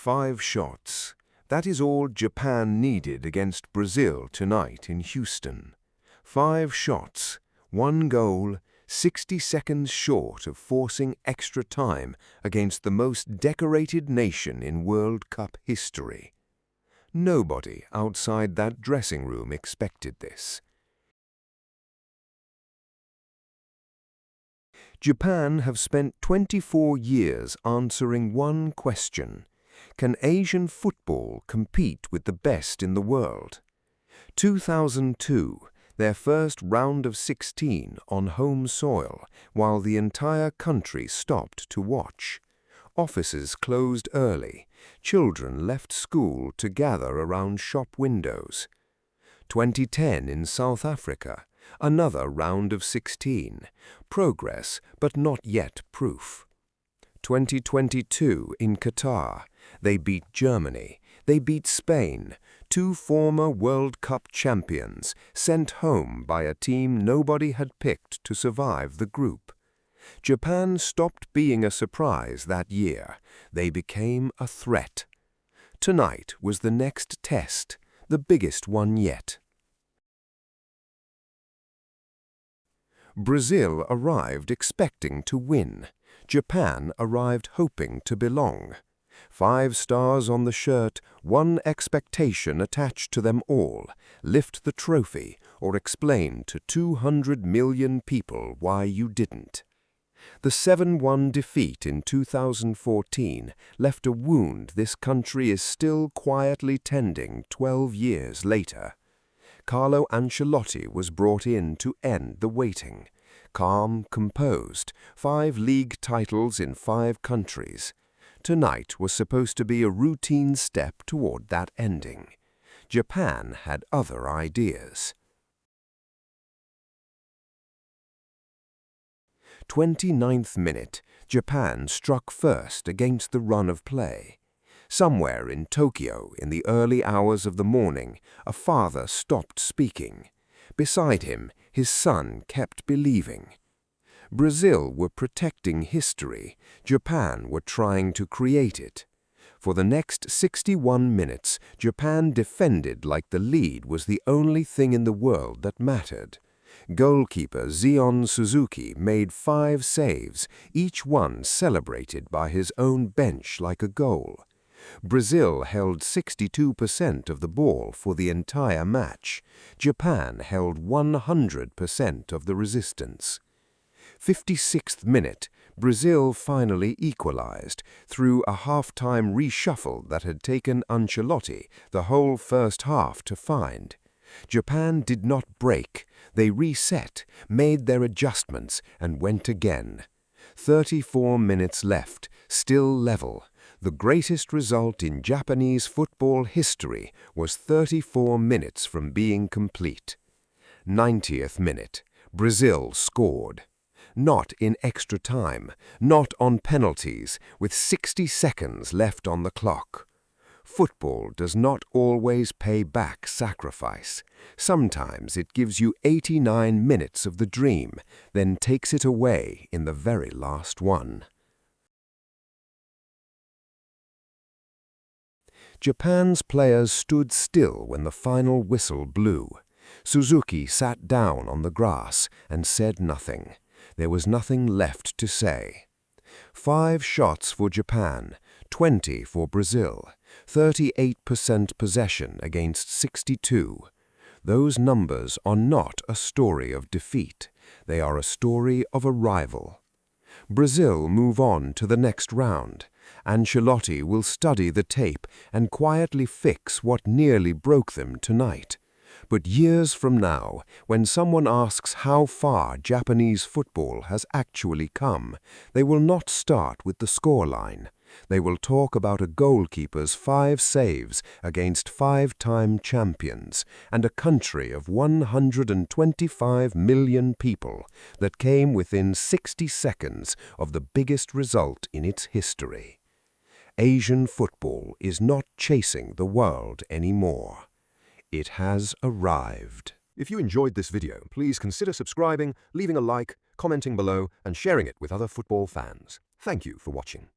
5 shots. That is all Japan needed against Brazil tonight in Houston. 5 shots, 1 goal, 60 seconds short of forcing extra time against the most decorated nation in World Cup history. Nobody outside that dressing room expected this. Japan have spent 24 years answering one question: can Asian football compete with the best in the world? 2002, their first round of 16 on home soil, while the entire country stopped to watch. Offices closed early, children left school to gather around shop windows. 2010 in South Africa, another round of 16, progress but not yet proof. 2022 in Qatar, they beat Germany, they beat Spain, 2 former World Cup champions sent home by a team nobody had picked to survive the group. Japan stopped being a surprise that year, they became a threat. Tonight was the next test, the biggest one yet. Brazil arrived expecting to win. Japan arrived hoping to belong. 5 stars on the shirt, 1 expectation attached to them all: lift the trophy or explain to 200 million people why you didn't. The 7-1 defeat in 2014 left a wound this country is still quietly tending 12 years later. Carlo Ancelotti was brought in to end the waiting. Calm, composed, 5 league titles in 5 countries. Tonight was supposed to be a routine step toward that ending. Japan had other ideas. 29th minute, Japan struck first against the run of play. Somewhere in Tokyo, in the early hours of the morning, a father stopped speaking. Beside him, his son kept believing. Brazil were protecting history, Japan were trying to create it. For the next 61 minutes, Japan defended like the lead was the only thing in the world that mattered. Goalkeeper Zion Suzuki made 5 saves, each one celebrated by his own bench like a goal. Brazil held 62% of the ball for the entire match. Japan held 100% of the resistance. 56th minute, Brazil finally equalized through a half-time reshuffle that had taken Ancelotti the whole first half to find. Japan did not break. They reset, made their adjustments, and went again. 34 minutes left, still level. The greatest result in Japanese football history was 34 minutes from being complete. 90th minute, Brazil scored. Not in extra time, not on penalties, with 60 seconds left on the clock. Football does not always pay back sacrifice. Sometimes it gives you 89 minutes of the dream, then takes it away in the very last one. Japan's players stood still when the final whistle blew. Suzuki sat down on the grass and said nothing. There was nothing left to say. 5 shots for Japan, 20 for Brazil, 38% possession against 62. Those numbers are not a story of defeat. They are a story of arrival. Brazil move on to the next round. Ancelotti will study the tape and quietly fix what nearly broke them tonight. But years from now, when someone asks how far Japanese football has actually come, they will not start with the scoreline. They will talk about a goalkeeper's 5 saves against 5-time champions and a country of 125 million people that came within 60 seconds of the biggest result in its history. Asian football is not chasing the world anymore. It has arrived. If you enjoyed this video, please consider subscribing, leaving a like, commenting below, and sharing it with other football fans. Thank you for watching.